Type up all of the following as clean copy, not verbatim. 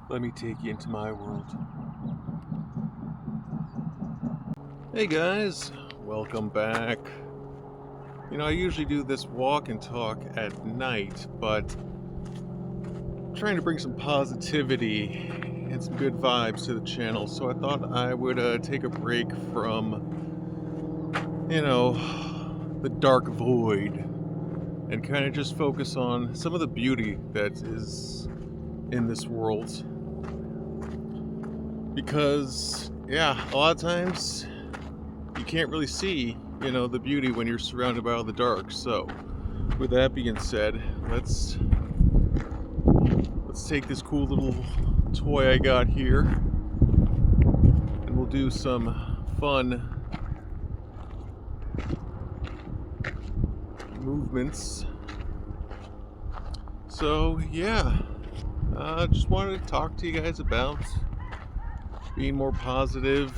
Let me take you into my world. Hey guys, welcome back. I usually do this walk and talk at night, but I'm trying to bring some positivity and some good vibes to the channel, so I thought I would take a break from, the dark void and kind of just focus on some of the beauty that is in this world. Because, yeah, a lot of times you can't really see, the beauty when you're surrounded by all the dark. So, with that being said, let's take this cool little toy I got here, and we'll do some fun movements. So, yeah, just wanted to talk to you guys about being more positive.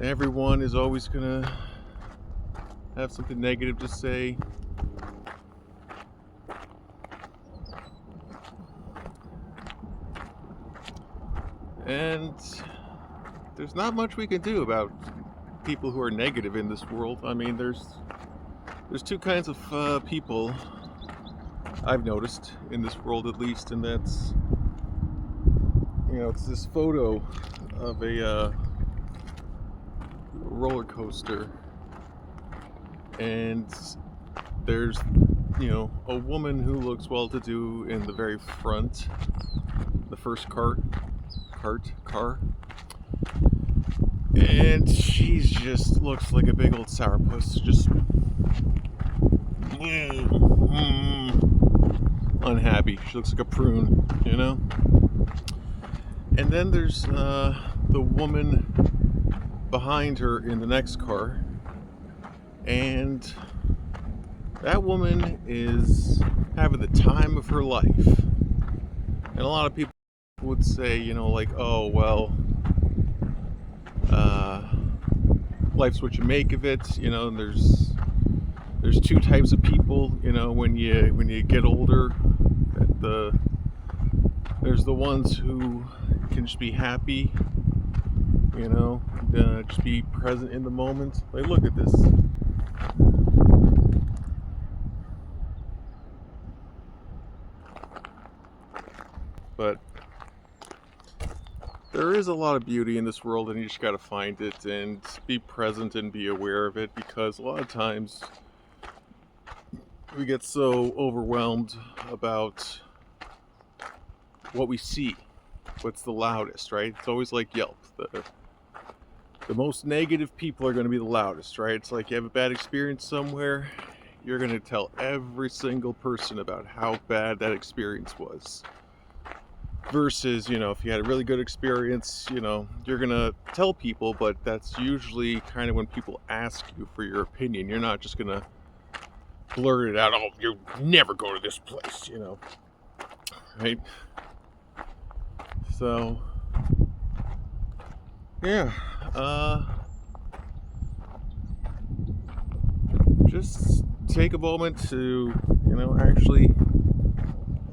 Everyone is always gonna have something negative to say. And there's not much we can do about people who are negative in this world. I mean, there's two kinds of people I've noticed in this world, at least, and that's, it's this photo of a roller coaster, and there's a woman who looks well-to-do in the very front, the first car, and she's just looks like a big old sourpuss, just unhappy. She looks like a prune, and then there's the woman behind her in the next car, and that woman is having the time of her life. And a lot of people would say, like, oh well, life's what you make of it. And there's two types of people, when you get older. There's the ones who can just be happy, just be present in the moment. Like, look at this. But there is a lot of beauty in this world, and you just gotta find it and be present and be aware of it, because a lot of times we get so overwhelmed about what we see, what's the loudest, right? It's always like Yelp. The most negative people are going to be the loudest, right? It's like you have a bad experience somewhere, you're going to tell every single person about how bad that experience was. Versus, if you had a really good experience, you're going to tell people, but that's usually kind of when people ask you for your opinion. You're not just going to blurt it out, oh, you never go to this place, right? So, yeah, just take a moment to, actually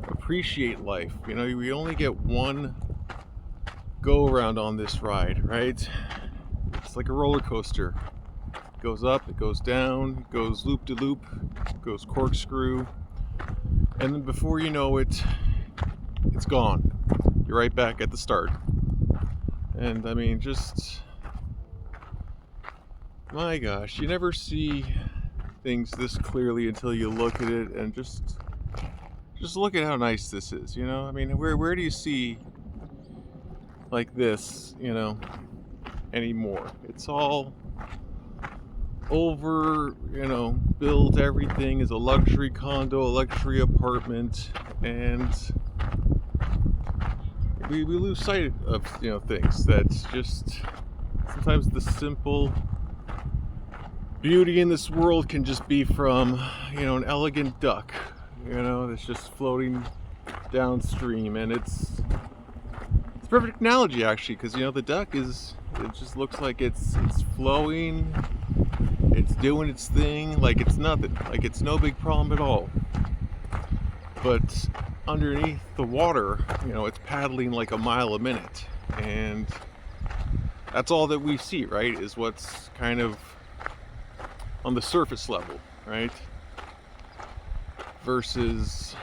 appreciate life. We only get one go around on this ride, right? It's like a roller coaster. It goes up, it goes down, it goes loop to loop, it goes corkscrew, and then before you know it, it's gone. You're right back at the start. And I mean, just, my gosh, you never see things this clearly until you look at it, and just look at how nice this is. I mean, where do you see like this, anymore? It's all over, built. Everything is a luxury condo, a luxury apartment, and we lose sight of, things that's just, sometimes the simple beauty in this world can just be from, an elegant duck, that's just floating downstream. And it's a perfect analogy, actually, because, the duck it just looks like it's flowing, it's doing its thing, like it's nothing, like it's no big problem at all. But underneath the water, it's paddling like a mile a minute. And that's all that we see, right? Is what's kind of on the surface level, right? Versus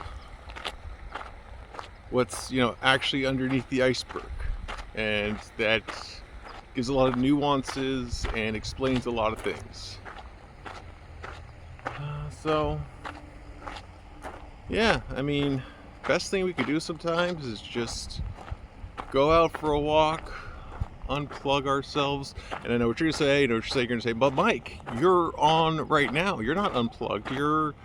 what's, actually underneath the iceberg. And that gives a lot of nuances and explains a lot of things. So, yeah, I mean, best thing we could do sometimes is just go out for a walk, unplug ourselves. And I know what you're gonna say, you're gonna say, but Mike, you're on right now. You're not unplugged. You're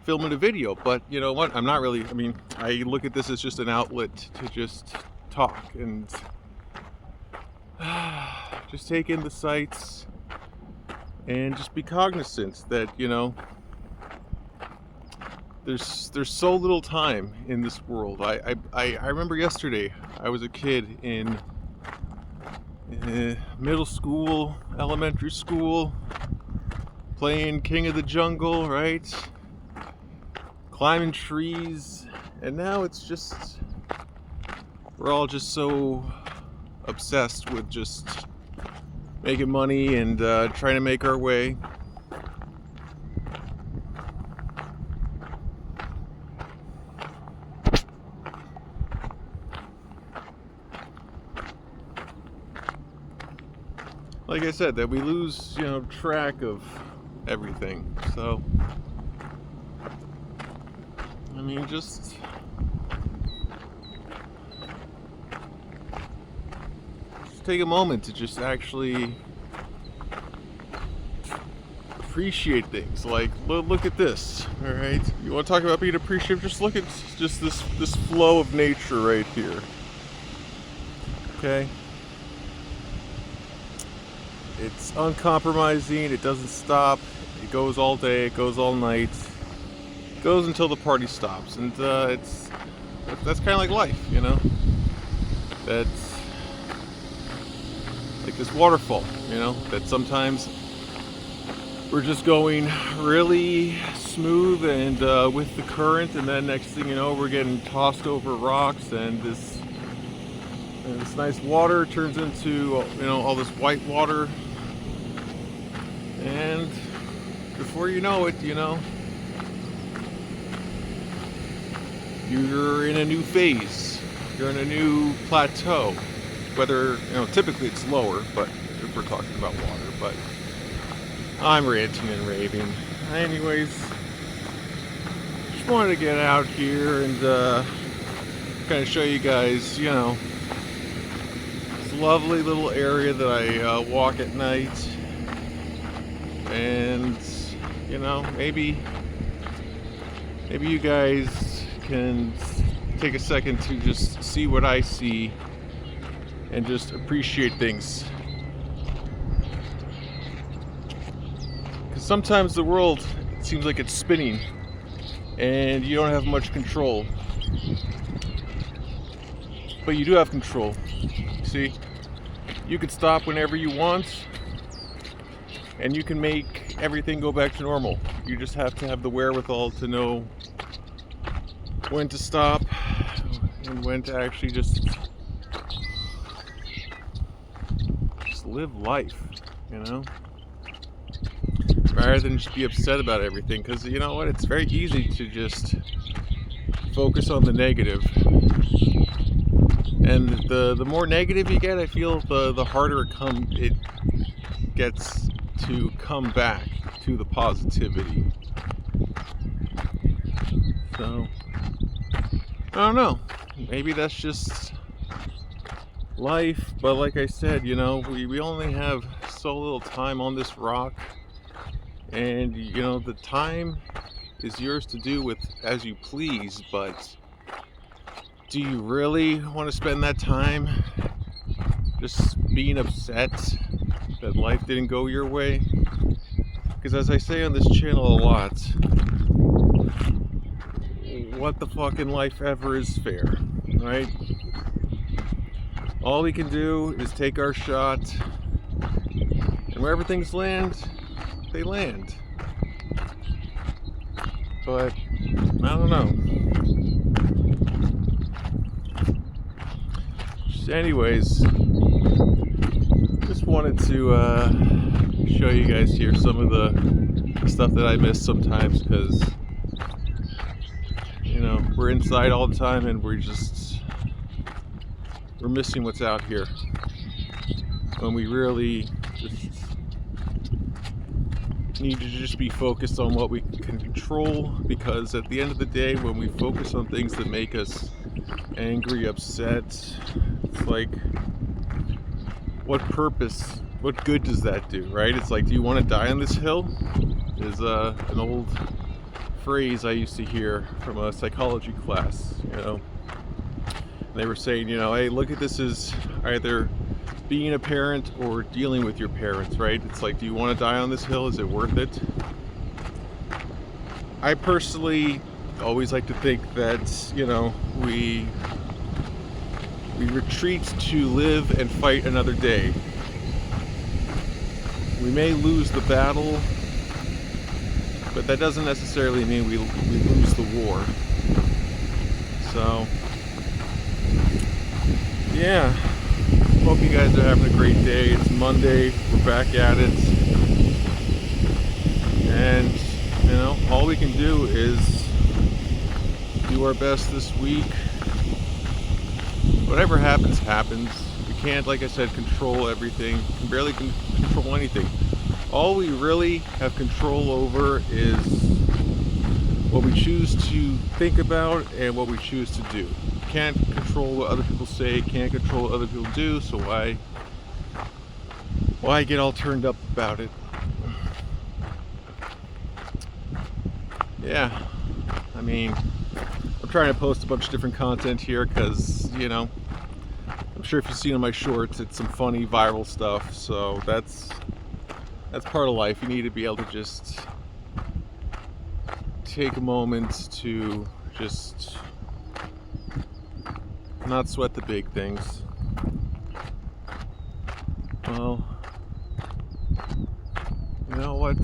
filming a video. But you know what? I'm not really. I mean, I look at this as just an outlet to just talk and just take in the sights and just be cognizant that, there's so little time in this world. I remember yesterday I was a kid in middle school, elementary school, playing King of the Jungle, right? Climbing trees, and now it's just, we're all just so obsessed with just making money and trying to make our way. Like I said, that we lose, track of everything. So, I mean, just take a moment to just actually appreciate things. Like, look at this, all right? You want to talk about being appreciative? Just look at just this flow of nature right here. Okay? It's uncompromising, it doesn't stop, it goes all day, it goes all night, it goes until the party stops, and that's kind of like life, That's like this waterfall, that sometimes we're just going really smooth and with the current, and then next thing you know, we're getting tossed over rocks, and this nice water turns into, all this white water. And before you know it, you're in a new phase. You're in a new plateau. Whether, typically it's lower, but if we're talking about water, but I'm ranting and raving. Anyways, just wanted to get out here and kind of show you guys, this lovely little area that I walk at night. And maybe you guys can take a second to just see what I see and just appreciate things, because sometimes the world seems like it's spinning and you don't have much control, but you do have control. See, you can stop whenever you want, and you can make everything go back to normal. You just have to have the wherewithal to know when to stop and when to actually just live life, rather than just be upset about everything. Because you know what, it's very easy to just focus on the negative, and the more negative you get, I feel the harder it gets to come back to the positivity. So I don't know, maybe that's just life, but like I said, we only have so little time on this rock, and the time is yours to do with as you please, but do you really want to spend that time just being upset that life didn't go your way? Because as I say on this channel a lot, what the fucking life ever is fair, right? All we can do is take our shot, and wherever things land, they land. But I don't know. anyways, just wanted to show you guys here some of the stuff that I miss sometimes, because we're inside all the time and we're missing what's out here when we really just need to just be focused on what we can control. Because at the end of the day, when we focus on things that make us angry, upset, it's like, what good does that do, right? It's like, do you want to die on this hill? Is an old phrase I used to hear from a psychology class. They were saying, hey, look at this as either being a parent or dealing with your parents, right? It's like, do you want to die on this hill? Is it worth it? I personally always like to think that, we retreat to live and fight another day. We may lose the battle, but that doesn't necessarily mean we lose the war. So, yeah. Hope you guys are having a great day. It's Monday. We're back at it. And, all we can do is do our best this week. Whatever happens, happens. We can't, like I said, control everything. We can barely control anything. All we really have control over is what we choose to think about and what we choose to do. Can't control what other people say, can't control what other people do, so why get all turned up about it? Yeah, I'm trying to post a bunch of different content here because, I'm sure if you've seen on my shorts, it's some funny viral stuff, so that's part of life. You need to be able to just take a moment to just not sweat the big things. Well, you know what?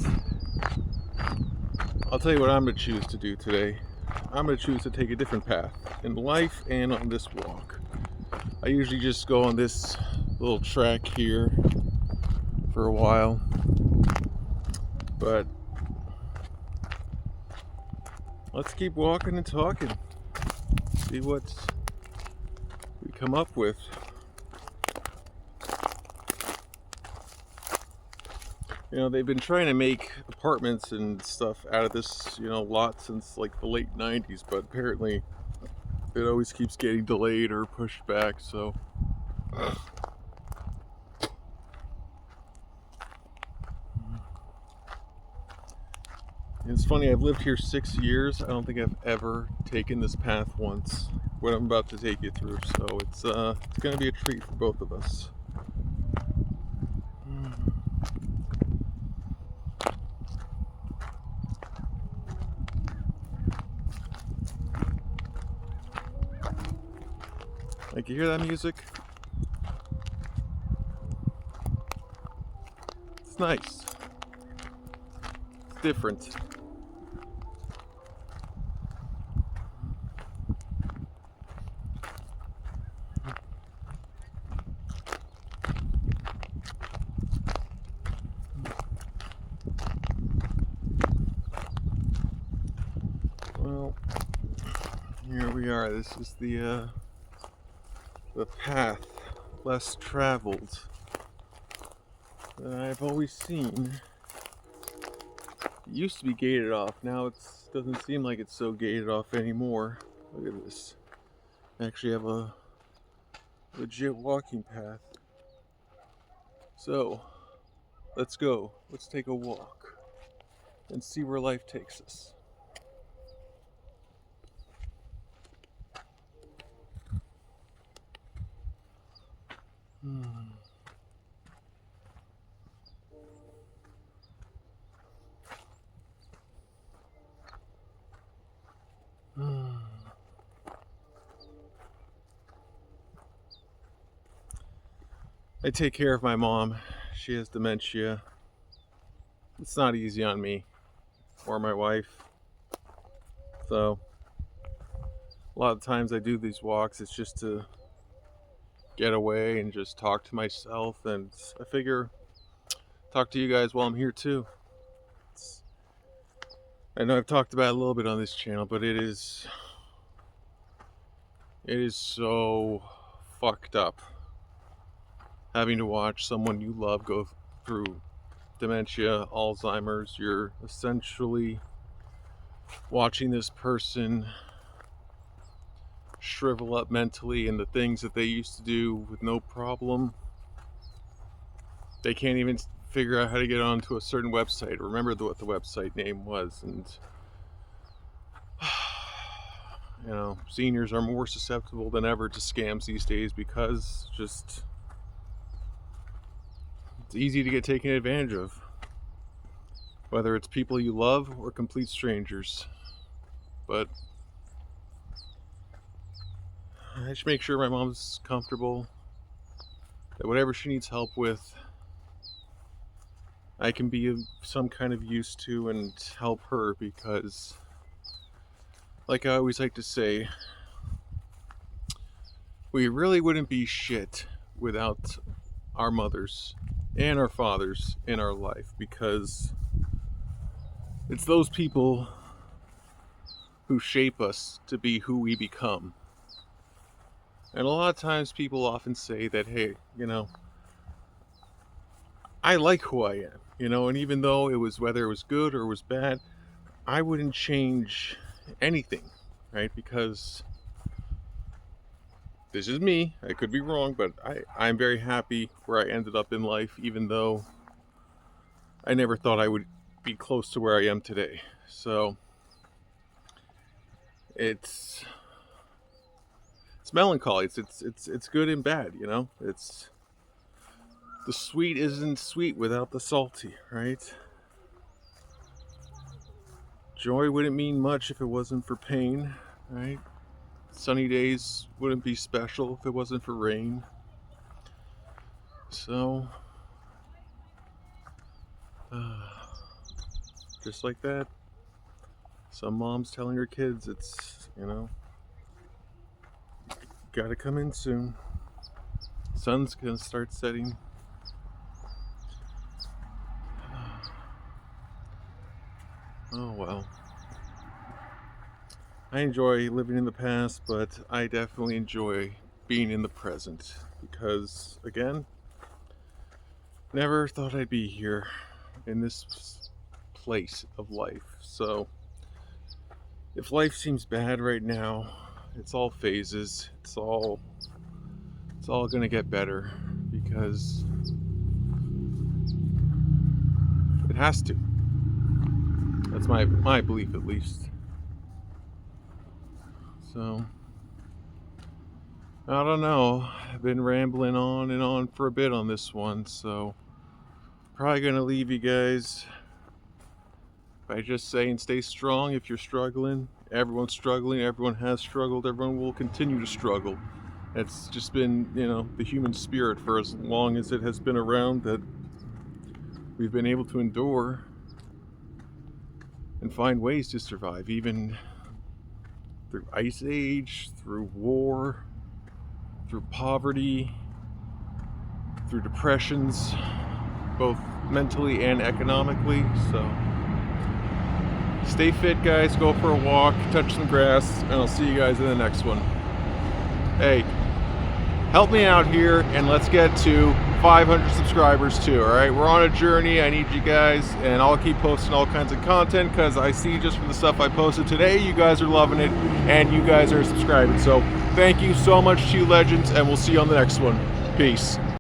I'll tell you what I'm going to choose to do today. I'm going to choose to take a different path in life and on this walk. I usually just go on this little track here for a while, but let's keep walking and talking. See what we come up with. They've been trying to make apartments and stuff out of this, lot since like the late 90s, but apparently it always keeps getting delayed or pushed back, so it's funny, I've lived here 6 years. I don't think I've ever taken this path once, what I'm about to take you through, so it's going to be a treat for both of us. Like, you hear that music? It's nice. It's different. Well, here we are. This is the path less traveled that I've always seen. It used to be gated off. Now it doesn't seem like it's so gated off anymore. Look at this. I actually have a legit walking path. So, let's go. Let's take a walk and see where life takes us. I take care of my mom. She has dementia. It's not easy on me or my wife. So a lot of times I do these walks, it's just to get away and just talk to myself, and I figure talk to you guys while I'm here too. I know I've talked about it a little bit on this channel, but it is so fucked up having to watch someone you love go through dementia, Alzheimer's. You're essentially watching this person shrivel up mentally, and the things that they used to do with no problem, they can't even figure out how to get onto a certain website. Remember what the website name was. And you know, seniors are more susceptible than ever to scams these days because just it's easy to get taken advantage of, whether it's people you love or complete strangers. But I just make sure my mom's comfortable, that whatever she needs help with, I can be of some kind of use to and help her, because like I always like to say, we really wouldn't be shit without our mothers and our fathers in our life, because it's those people who shape us to be who we become. And a lot of times people often say that, hey, you know, I like who I am, you know, and even though it was, whether it was good or it was bad, I wouldn't change anything, right? Because this is me. I could be wrong, but I'm very happy where I ended up in life, even though I never thought I would be close to where I am today. So it's melancholy. It's good and bad, you know. It's the sweet isn't sweet without the salty, right? Joy wouldn't mean much if it wasn't for pain, right? Sunny days wouldn't be special if it wasn't for rain. So just like that, some moms telling her kids, it's, you know, gotta come in soon. Sun's gonna start setting. Oh well. I enjoy living in the past, but I definitely enjoy being in the present, because again, never thought I'd be here in this place of life. So if life seems bad right now, it's all phases. It's all gonna get better, because it has to. That's my belief, at least. So I don't know. I've been rambling on and on for a bit on this one, so probably gonna leave you guys by just saying stay strong if you're struggling. Everyone's struggling, everyone has struggled, everyone will continue to struggle. It's just been, you know, the human spirit for as long as it has been around, that we've been able to endure and find ways to survive, even through ice age, through war, through poverty, through depressions, both mentally and economically. So stay fit, guys, go for a walk, touch some grass, and I'll see you guys in the next one. Hey, help me out here, and let's get to 500 subscribers too, all right? We're on a journey. I need you guys, and I'll keep posting all kinds of content, because I see just from the stuff I posted today, you guys are loving it, and you guys are subscribing. So thank you so much to you legends, and we'll see you on the next one. Peace.